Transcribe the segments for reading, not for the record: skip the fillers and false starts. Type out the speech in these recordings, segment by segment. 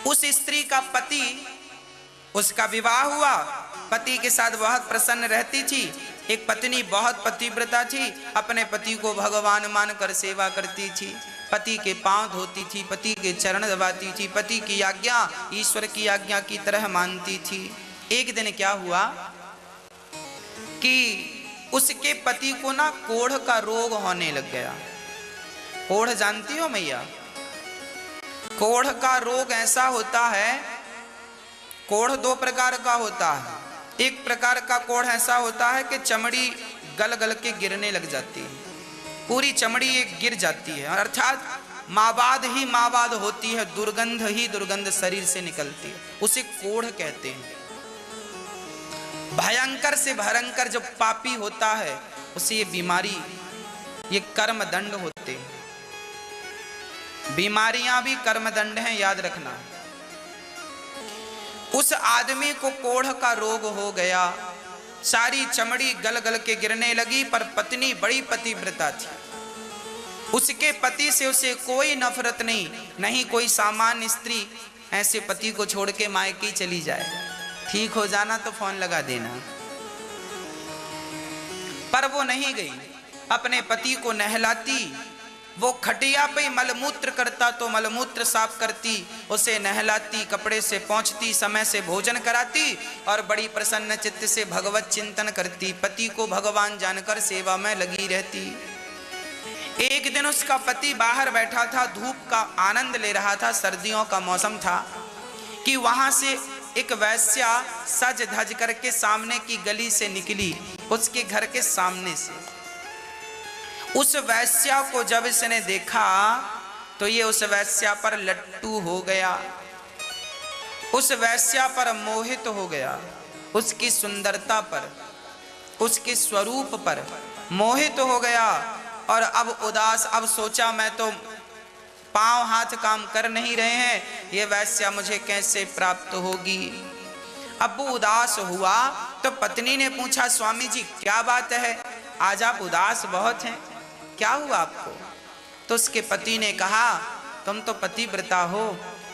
उस स्त्री का पति, उसका विवाह हुआ, पति के साथ बहुत प्रसन्न रहती थी। एक पत्नी बहुत पतिव्रता थी, अपने पति को भगवान मानकर सेवा करती थी, पति के पांव धोती थी, पति के चरण दबाती थी, पति की आज्ञा ईश्वर की आज्ञा की तरह मानती थी। एक दिन क्या हुआ कि उसके पति को ना कोढ़ का रोग होने लग गया। कोढ़ जानती हो मैया? कोढ़ का रोग ऐसा होता है, कोढ़ दो प्रकार का होता है। एक प्रकार का कोढ़ ऐसा होता है कि चमड़ी गल गल के गिरने लग जाती है, पूरी चमड़ी एक गिर जाती है, अर्थात माबाद ही माबाद होती है, दुर्गंध ही दुर्गंध शरीर से निकलती है, उसे कोढ़ कहते हैं। भयंकर से भयंकर जब पापी होता है उसे ये बीमारी, ये कर्म दंड होते हैं। बीमारियां भी कर्म दंड हैं, याद रखना। उस आदमी को कोढ़ का रोग हो गया, सारी चमड़ी गल गल के गिरने लगी, पर पत्नी बड़ी पतिव्रता थी, उसके पति से उसे कोई नफरत नहीं, नहीं कोई सामान्य स्त्री ऐसे पति को छोड़ के मायके चली जाए, ठीक हो जाना तो फोन लगा देना। पर वो नहीं गई, अपने पति को नहलाती, वो खटिया पे मलमूत्र करता तो मलमूत्र साफ करती, उसे नहलाती, कपड़े से पोंछती, समय से भोजन कराती और बड़ी प्रसन्न चित्त से भगवत चिंतन करती, पति को भगवान जानकर सेवा में लगी रहती। एक दिन उसका पति बाहर बैठा था, धूप का आनंद ले रहा था, सर्दियों का मौसम था, कि वहां से एक वैश्या सज धज करके सामने की गली से निकली, उसके घर के सामने से। उस वैश्या को जब इसने देखा तो ये उस वैश्या पर लट्टू हो गया, उस वैश्या पर मोहित हो गया, उसकी सुंदरता पर, उसके स्वरूप पर मोहित हो गया। और अब उदास, अब सोचा मैं तो पांव हाथ काम कर नहीं रहे हैं, ये वैश्या मुझे कैसे प्राप्त होगी। अब वो उदास हुआ तो पत्नी ने पूछा, स्वामी जी क्या बात है, आज आप उदास बहुत हैं, क्या हुआ आपको? तो उसके पति ने कहा, तुम तो पतिव्रता हो,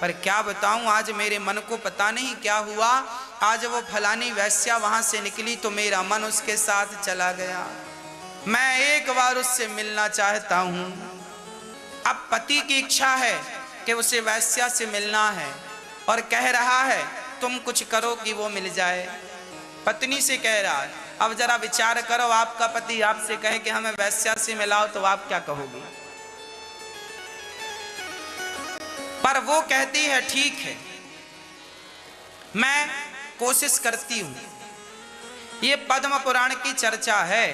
पर क्या बताऊं, आज मेरे मन को पता नहीं क्या हुआ, आज वो फलानी वैश्या वहां से निकली तो मेरा मन उसके साथ चला गया, मैं एक बार उससे मिलना चाहता हूं। अब पति की इच्छा है कि उसे वैश्या से मिलना है और कह रहा है तुम कुछ करो कि वो मिल जाए। पत्नी से कह रहा है, अब जरा विचार करो, आपका पति आपसे कहे कि हमें वैश्या से मिलाओ तो आप क्या कहोगे? पर वो कहती है ठीक है, मैं कोशिश करती हूं। ये पद्म पुराण की चर्चा है,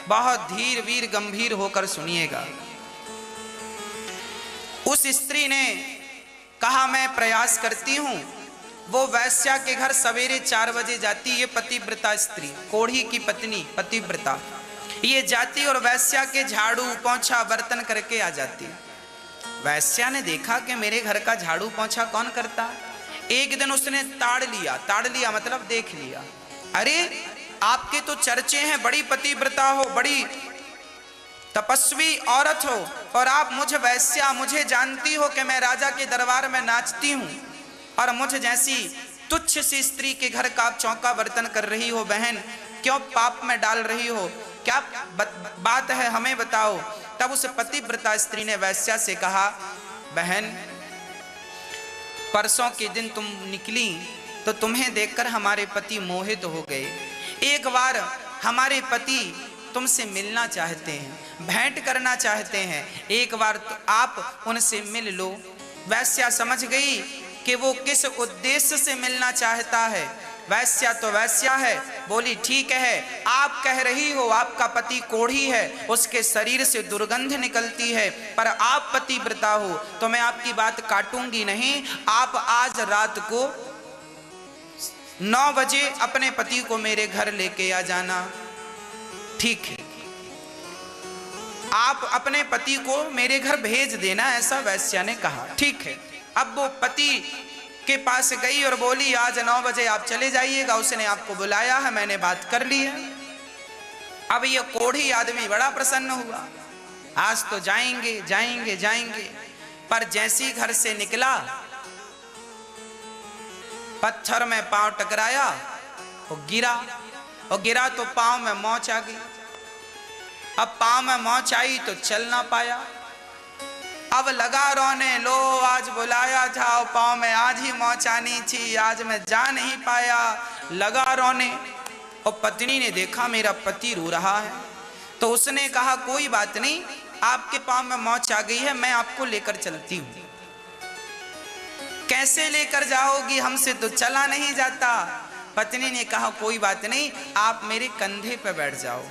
बहुत धीर वीर गंभीर होकर सुनिएगा। उस स्त्री ने कहा मैं प्रयास करती हूं। वो वैश्या के घर सवेरे 4 बजे जाती, ये पतिव्रता स्त्री, कोढ़ी की पत्नी पतिव्रता, ये जाती और वैश्या के झाड़ू पोंछा बर्तन करके आ जाती। वैश्या ने देखा कि मेरे घर का झाड़ू पोंछा कौन करता। एक दिन उसने ताड़ लिया मतलब देख लिया, अरे आपके तो चर्चे हैं, बड़ी पतिव्रता हो, बड़ी तपस्वी औरत हो, और आप मुझ वैश्या, मुझे जानती हो कि मैं राजा के दरबार में नाचती हूं, और मुझ जैसी तुच्छ सी स्त्री के घर का आप चौका बर्तन कर रही हो, बहन क्यों पाप में डाल रही हो, क्या बात है हमें बताओ। तब उस पतिव्रता स्त्री ने वैश्या से कहा, बहन परसों के दिन तुम निकली तो तुम्हें देखकर हमारे पति मोहित हो गए, एक बार हमारे पति तुमसे मिलना चाहते हैं, भेंट करना चाहते हैं, एक बार तो आप उनसे मिल लो। वैश्या समझ गई कि वो किस उद्देश्य से मिलना चाहता है। वैश्या तो वैश्या है, बोली ठीक है, आप कह रही हो आपका पति कोढ़ी है, उसके शरीर से दुर्गंध निकलती है, पर आप पतिव्रता हो तो मैं आपकी बात काटूंगी नहीं। आप आज रात को 9 बजे अपने पति को मेरे घर लेके आ जाना। ठीक है, आप अपने पति को मेरे घर भेज देना, ऐसा वैश्या ने कहा। ठीक है, अब वो पति के पास गई और बोली आज 9 बजे आप चले जाइएगा, उसने आपको बुलाया है, मैंने बात कर ली है। अब ये कोढ़ी आदमी बड़ा प्रसन्न हुआ, आज तो जाएंगे जाएंगे जाएंगे। पर जैसी घर से निकला पत्थर में पांव टकराया और गिरा तो पांव में मोच आ गई। अब पांव में मोच आई तो चल ना पाया। अब लगा रोने, लो आज बुलाया था और पांव में आज ही मोच आनी थी, आज मैं जा नहीं पाया। लगा रोने और पत्नी ने देखा मेरा पति रो रहा है, तो उसने कहा कोई बात नहीं, आपके पांव में मोच आ गई है, मैं आपको लेकर चलती हूं। कैसे लेकर जाओगी, हमसे तो चला नहीं जाता। पत्नी ने कहा कोई बात नहीं, आप मेरे कंधे पर बैठ जाओ।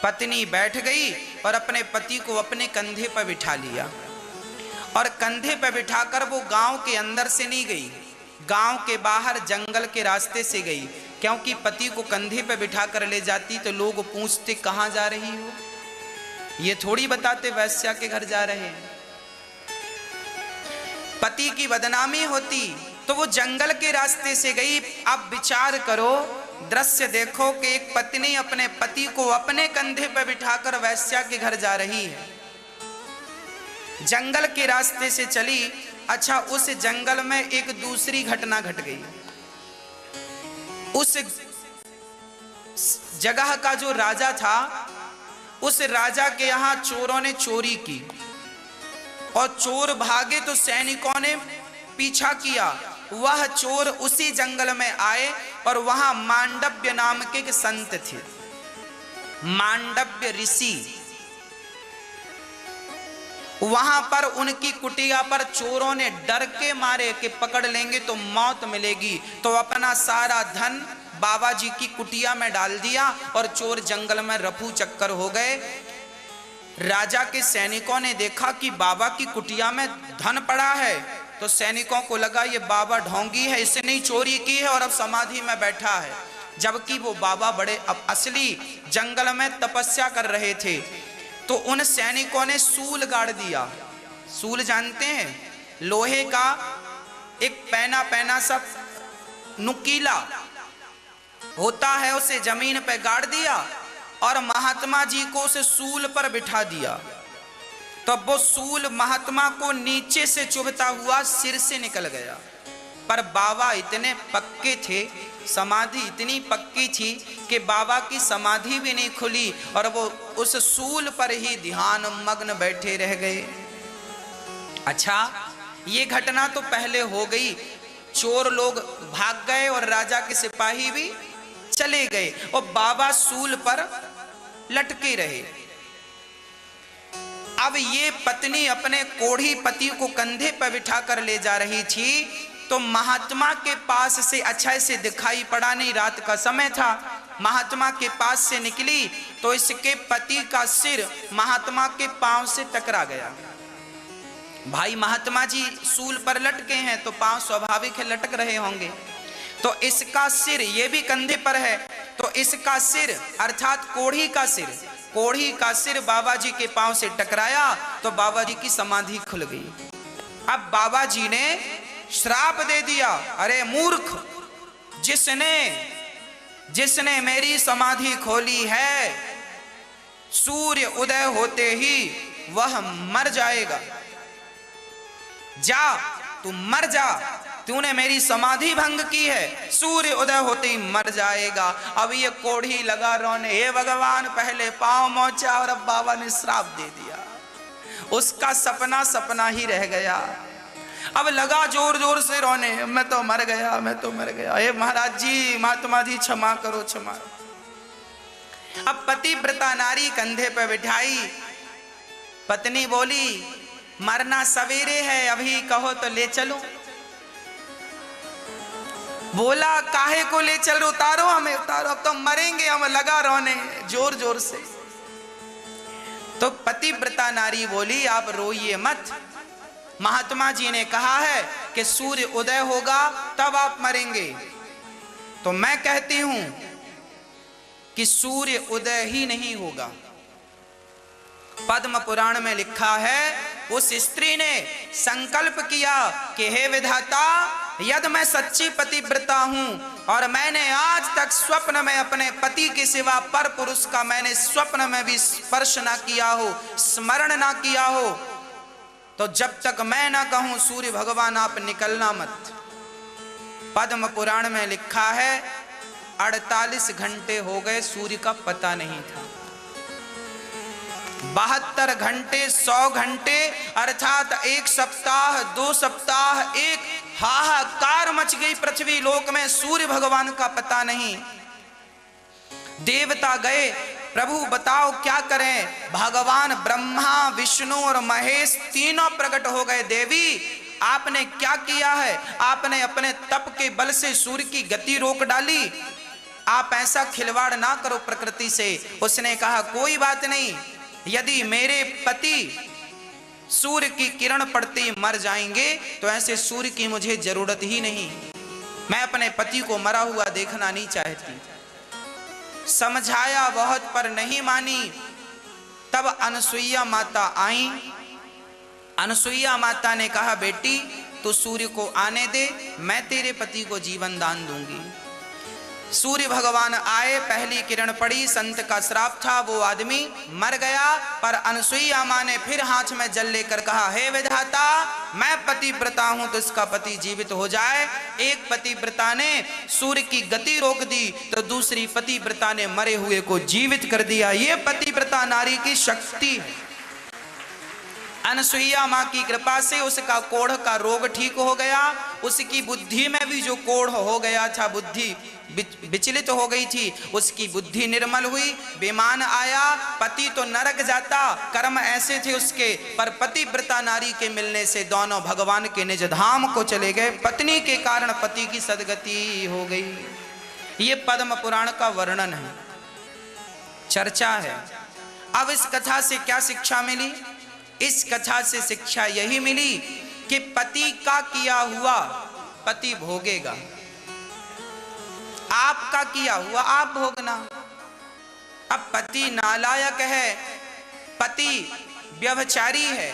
पत्नी बैठ गई और अपने पति को अपने कंधे पर बिठा लिया और कंधे पर बिठाकर वो गांव के अंदर से नहीं गई, गांव के बाहर जंगल के रास्ते से गई, क्योंकि पति को कंधे पर बिठाकर ले जाती तो लोग पूछते कहां जा रही हो, ये थोड़ी बताते वैश्या के घर जा रहे हैं, पति की बदनामी होती। तो वो जंगल के रास्ते से गई। अब विचार करो, दृश्य देखो कि एक पत्नी अपने पति को अपने कंधे पर बिठाकर वैश्या के घर जा रही है, जंगल के रास्ते से चली। अच्छा, उस जंगल में एक दूसरी घटना घट गई। उस जगह का जो राजा था, उस राजा के यहां चोरों ने चोरी की और चोर भागे तो सैनिकों ने पीछा किया। वह चोर उसी जंगल में आए और वहां मांडव्य नाम के एक संत थे, मांडव्य ऋषि। वहां पर उनकी कुटिया पर चोरों ने डर के मारे कि पकड़ लेंगे तो मौत मिलेगी, तो अपना सारा धन बाबा जी की कुटिया में डाल दिया और चोर जंगल में रफू चक्कर हो गए। राजा के सैनिकों ने देखा कि बाबा की कुटिया में धन पड़ा है, तो सैनिकों को लगा ये बाबा ढोंगी है, इसने ही चोरी की है और अब समाधि में बैठा है, जबकि वो बाबा बड़े अब असली जंगल में तपस्या कर रहे थे। तो उन सैनिकों ने सूल गाड़ दिया। सूल जानते हैं, लोहे का एक पैना पैना सा नुकीला होता है, उसे जमीन पे गाड़ दिया और महात्मा जी को उसे सूल पर बिठा दिया। तब वो सूल महात्मा को नीचे से चुभता हुआ सिर से निकल गया। पर बाबा इतने पक्के थे, समाधि इतनी पक्की थी कि बाबा की समाधि भी नहीं खुली और वो उस सूल पर ही ध्यान मग्न बैठे रह गए। अच्छा, ये घटना तो पहले हो गई, चोर लोग भाग गए और राजा के सिपाही भी चले गए और बाबा सूल पर लटके रहे। अब ये पत्नी अपने कोढ़ी पति को कंधे पर बिठा कर ले जा रही थी, तो महात्मा के पास से अच्छा से दिखाई पड़ा नहीं, रात का समय था। महात्मा के पास से निकली तो इसके पति का सिर महात्मा के पांव से टकरा गया। भाई महात्मा जी सूल पर लटके हैं तो पांव स्वाभाविक है लटक रहे होंगे, तो इसका सिर, ये भी कंधे पर है, तो इसका सिर अर्थात कोढ़ी का सिर बाबा जी के पांव से टकराया तो बाबा जी की समाधि खुल गई। अब बाबा जी ने श्राप दे दिया, अरे मूर्ख, जिसने मेरी समाधि खोली है, सूर्य उदय होते ही वह मर जाएगा। जा, तू मर जा, तूने मेरी समाधि भंग की है, सूर्य उदय होते ही मर जाएगा। अब ये कोढ़ी लगा रोने, हे भगवान, पहले पांव मोचा और अब बाबा ने श्राप दे दिया। उसका सपना ही रह गया। अब लगा जोर जोर से रोने, मैं तो मर गया, हे महाराज जी, महात्मा जी क्षमा करो, क्षमा। अब पतिव्रता नारी कंधे पे बिठाई, पत्नी बोली मरना सवेरे है, अभी कहो तो ले चलो। बोला काहे को ले चलो, उतारो हमें, उतारो, अब तो मरेंगे हम। लगा रोने जोर जोर से। तो पतिव्रता नारी बोली आप रोइए मत, महात्मा जी ने कहा है कि सूर्य उदय होगा तब आप मरेंगे, तो मैं कहती हूं कि सूर्य उदय ही नहीं होगा। पद्म पुराण में लिखा है, उस स्त्री ने संकल्प किया कि हे विधाता, यदि मैं सच्ची पतिव्रता हूं और मैंने आज तक स्वप्न में अपने पति के सिवा पर पुरुष का मैंने स्वप्न में भी स्पर्श ना किया हो, स्मरण ना किया हो, तो जब तक मैं ना कहूं सूर्य भगवान आप निकलना मत। पद्म पुराण में लिखा है 48 घंटे हो गए सूर्य का पता नहीं था। 72 घंटे, 100 घंटे, अर्थात 1 सप्ताह, 2 सप्ताह, एक हाहाकार मच गई पृथ्वी लोक में, सूर्य भगवान का पता नहीं। देवता गए, प्रभु बताओ क्या करें। भगवान ब्रह्मा, विष्णु और महेश तीनों प्रकट हो गए। देवी आपने क्या किया है? आपने अपने तप के बल से सूर्य की गति रोक डाली। आप ऐसा खिलवाड़ ना करो प्रकृति से। उसने कहा कोई बात नहीं, यदि मेरे पति सूर्य की किरण पड़ते ही मर जाएंगे तो ऐसे सूर्य की मुझे जरूरत ही नहीं। मैं अपने पति को मरा हुआ देखना नहीं चाहती। समझाया बहुत पर नहीं मानी। तब अनसुईया माता आई। अनसुईया माता ने कहा बेटी तू सूर्य को आने दे, मैं तेरे पति को जीवन दान दूंगी। सूर्य भगवान आए, पहली किरण पड़ी, संत का श्राप था, वो आदमी मर गया। पर अनसुईया मां ने फिर हाथ में जल लेकर कहा हे विधाता, मैं पतिव्रता हूं तो इसका पति जीवित हो जाए। एक पतिव्रता ने सूर्य की गति रोक दी तो दूसरी पतिव्रता ने मरे हुए को जीवित कर दिया। ये पतिव्रता नारी की शक्ति है। अनसुईया मां की कृपा से उसका कोढ़ का रोग ठीक हो गया। उसकी बुद्धि में भी जो कोढ़ हो गया था, बुद्धि विचलित हो गई थी, उसकी बुद्धि निर्मल हुई। विमान आया, पति तो नरक जाता, कर्म ऐसे थे उसके, पर पतिव्रता नारी के मिलने से दोनों भगवान के निज धाम को चले गए। पत्नी के कारण पति की सदगति हो गई। ये पद्म पुराण का वर्णन है, चर्चा है। अब इस कथा से क्या शिक्षा मिली? इस कथा से शिक्षा यही मिली कि पति का किया हुआ पति भोगेगा, आपका किया हुआ आप भोगना। अब पति नालायक है, पति व्यभिचारी है,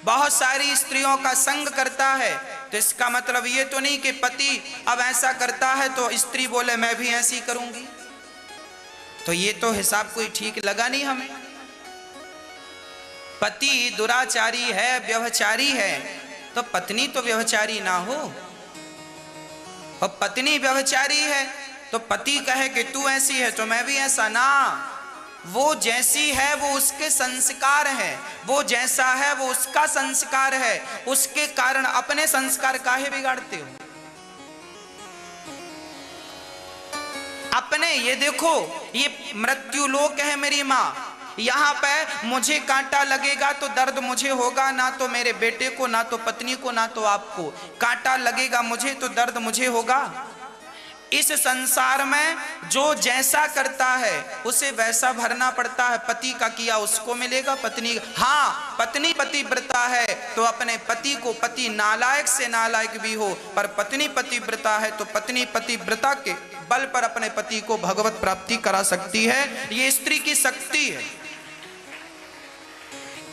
बहुत सारी स्त्रियों का संग करता है, तो इसका मतलब ये तो नहीं कि पति अब ऐसा करता है तो स्त्री बोले मैं भी ऐसी करूंगी। तो ये तो हिसाब कोई ठीक लगा नहीं हमें। पति दुराचारी है, व्यभिचारी है, तो पत्नी तो व्यभिचारी ना हो। और पत्नी व्यभिचारी है तो पति कहे कि तू ऐसी है तो मैं भी ऐसा, ना। वो जैसी है वो उसके संस्कार है, वो जैसा है वो उसका संस्कार है। उसके कारण अपने संस्कार काहे बिगाड़ते हो? अपने ये देखो, ये मृत्यु लोक है मेरी माँ, यहाँ पे मुझे कांटा लगेगा तो दर्द मुझे होगा, ना तो मेरे बेटे को, ना तो पत्नी को, ना तो आपको। कांटा लगेगा मुझे तो दर्द मुझे होगा। इस संसार में जो जैसा करता है उसे वैसा भरना पड़ता है। पति का किया उसको मिलेगा, पत्नी, हाँ पत्नी पतिव्रता है तो अपने पति को, पति नालायक से नालायक भी हो, पर पत्नी पतिव्रता है तो पत्नी पतिव्रता के बल पर अपने पति को भगवत प्राप्ति करा सकती है। ये स्त्री की शक्ति है।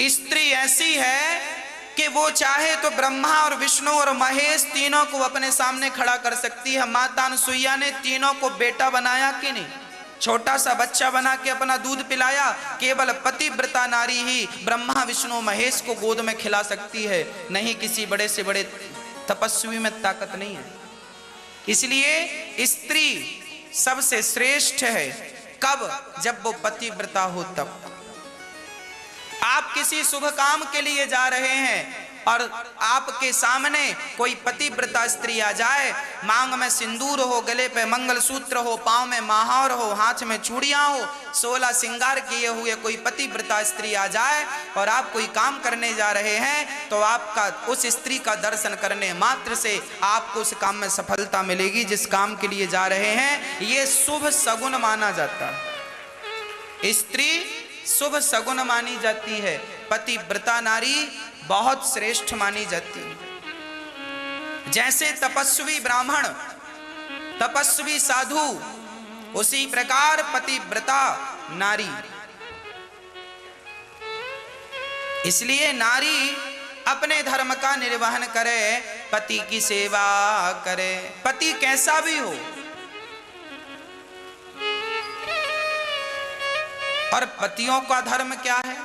स्त्री ऐसी है कि वो चाहे तो ब्रह्मा और विष्णु और महेश तीनों को अपने सामने खड़ा कर सकती है। माता अनसुईया ने तीनों को बेटा बनाया कि नहीं? छोटा सा बच्चा बना के अपना दूध पिलाया। केवल पतिव्रता नारी ही ब्रह्मा विष्णु महेश को गोद में खिला सकती है, नहीं किसी बड़े से बड़े तपस्वी में ताकत नहीं है। इसलिए स्त्री सबसे श्रेष्ठ है। कब? जब वो पतिव्रता हो तब। आप किसी शुभ काम के लिए जा रहे हैं और आपके सामने कोई पतिव्रता स्त्री आ जाए, मांग में सिंदूर हो, गले पे मंगलसूत्र हो, पांव में महावर हो, हाथ में चूड़ियां हो, 16 श्रृंगार किए हुए कोई पतिव्रता स्त्री आ जाए और आप कोई काम करने जा रहे हैं, तो आपका उस स्त्री का दर्शन करने मात्र से आपको उस काम में सफलता मिलेगी जिस काम के लिए जा रहे हैं। ये शुभ सगुन माना जाता है। स्त्री शुभ सगुन मानी जाती है। पतिव्रता नारी बहुत श्रेष्ठ मानी जाती है। जैसे तपस्वी ब्राह्मण, तपस्वी साधु, उसी प्रकार पतिव्रता नारी। इसलिए नारी अपने धर्म का निर्वहन करे, पति की सेवा करे, पति कैसा भी हो। और पतियों का धर्म क्या है?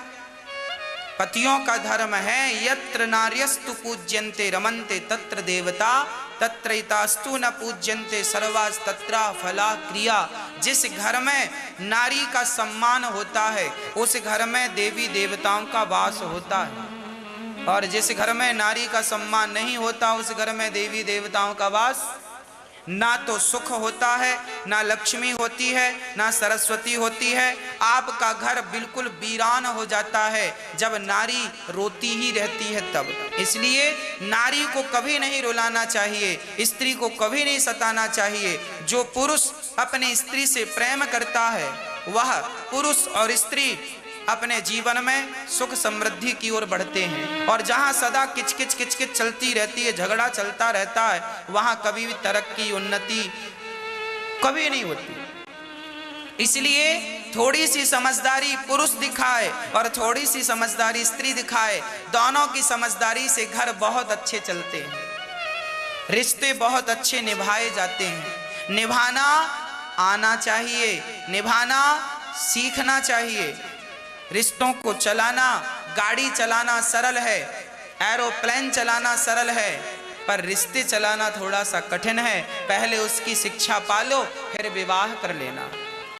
पतियों का धर्म है यत्र नार्यस्तु पूज्यन्ते रमन्ते तत्र देवता तत्रैतास्तु न पूज्यन्ते सर्वास् तत्रा फला क्रिया। जिस घर में नारी का सम्मान होता है उस घर में देवी देवताओं का वास होता है, और जिस घर में नारी का सम्मान नहीं होता उस घर में देवी देवताओं का वास ना तो सुख होता है, ना लक्ष्मी होती है, ना सरस्वती होती है। आपका घर बिल्कुल वीरान हो जाता है जब नारी रोती ही रहती है तब। इसलिए नारी को कभी नहीं रुलाना चाहिए, स्त्री को कभी नहीं सताना चाहिए। जो पुरुष अपनी स्त्री से प्रेम करता है वह पुरुष और स्त्री अपने जीवन में सुख समृद्धि की ओर बढ़ते हैं, और जहां सदा किचकिच किचकिच चलती रहती है, झगड़ा चलता रहता है, वहां कभी भी तरक्की उन्नति कभी नहीं होती। इसलिए थोड़ी सी समझदारी पुरुष दिखाए और थोड़ी सी समझदारी स्त्री दिखाए, दोनों की समझदारी से घर बहुत अच्छे चलते हैं, रिश्ते बहुत अच्छे निभाए जाते हैं। निभाना आना चाहिए, निभाना सीखना चाहिए। रिश्तों को चलाना, गाड़ी चलाना सरल है, एरोप्लेन चलाना सरल है, पर रिश्ते चलाना थोड़ा सा कठिन है। पहले उसकी शिक्षा पालो फिर विवाह कर लेना।